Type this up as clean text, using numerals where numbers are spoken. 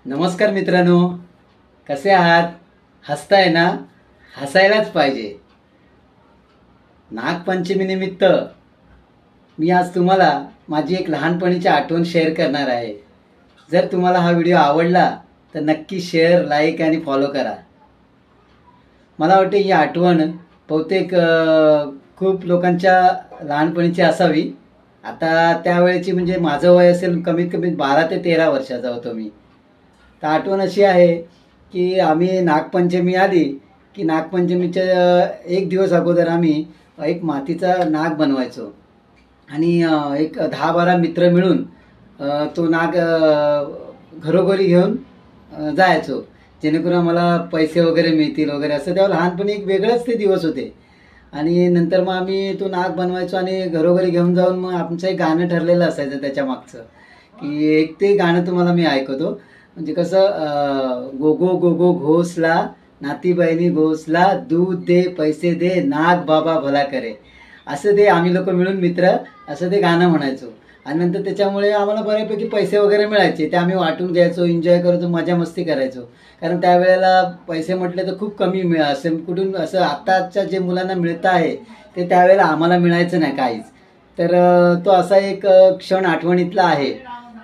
नमस्कार मित्रांनो, कसे आहात? हसताय ना? हसायलाच पाहिजे. नागपंचमी निमित्त मी आज तुम्हाला माझी एक लहानपणीची आठवण शेअर करणार आहे. जर तुम्हाला हा व्हिडिओ आवडला तर नक्की शेअर, लाईक आणि फॉलो करा. मला वाटते ही आठवण बहुतेक खूप लोकांच्या लहानपणीची असावी. आता त्यावेळेची म्हणजे माझं वय असेल कमीत कमी 12 ते 13 वर्षाचा होतो मी. तर आठवण अशी आहे की आम्ही नागपंचमी आली की नागपंचमीच्या एक दिवस अगोदर आम्ही एक मातीचा नाग बनवायचो आणि एक 10-12 मित्र मिळून तो नाग घरोघरी घेऊन जायचो, जेणेकरून आम्हाला पैसे वगैरे मिळतील वगैरे असं. तेव्हा लहानपणी एक वेगळंच ते दिवस होते. आणि नंतर मग आम्ही तो नाग बनवायचो आणि घरोघरी घेऊन जाऊन मग आमचं एक गाणं ठरलेलं असायचं त्याच्या मागचं, की एक ते गाणं तुम्हाला मी ऐकवतो. म्हणजे कसं, गो गो गो गो घोसला, नाती बहिणी घोसला, दूध दे पैसे दे, नाग बाबा भला करे, असं ते आम्ही लोक मिळून मित्र असं ते गाणं म्हणायचो. आणि नंतर त्याच्यामुळे आम्हाला बऱ्यापैकी पैसे वगैरे मिळायचे, ते आम्ही वाटून घ्यायचो, एन्जॉय करायचो, मजा मस्ती करायचो. कारण त्यावेळेला पैसे म्हटले तर खूप कमी असं कुठून असं आत्ताच्या जे मुलांना मिळतं आहे ते त्यावेळेला आम्हाला मिळायचं नाही काहीच. तर तो असा एक क्षण आठवणीतला आहे.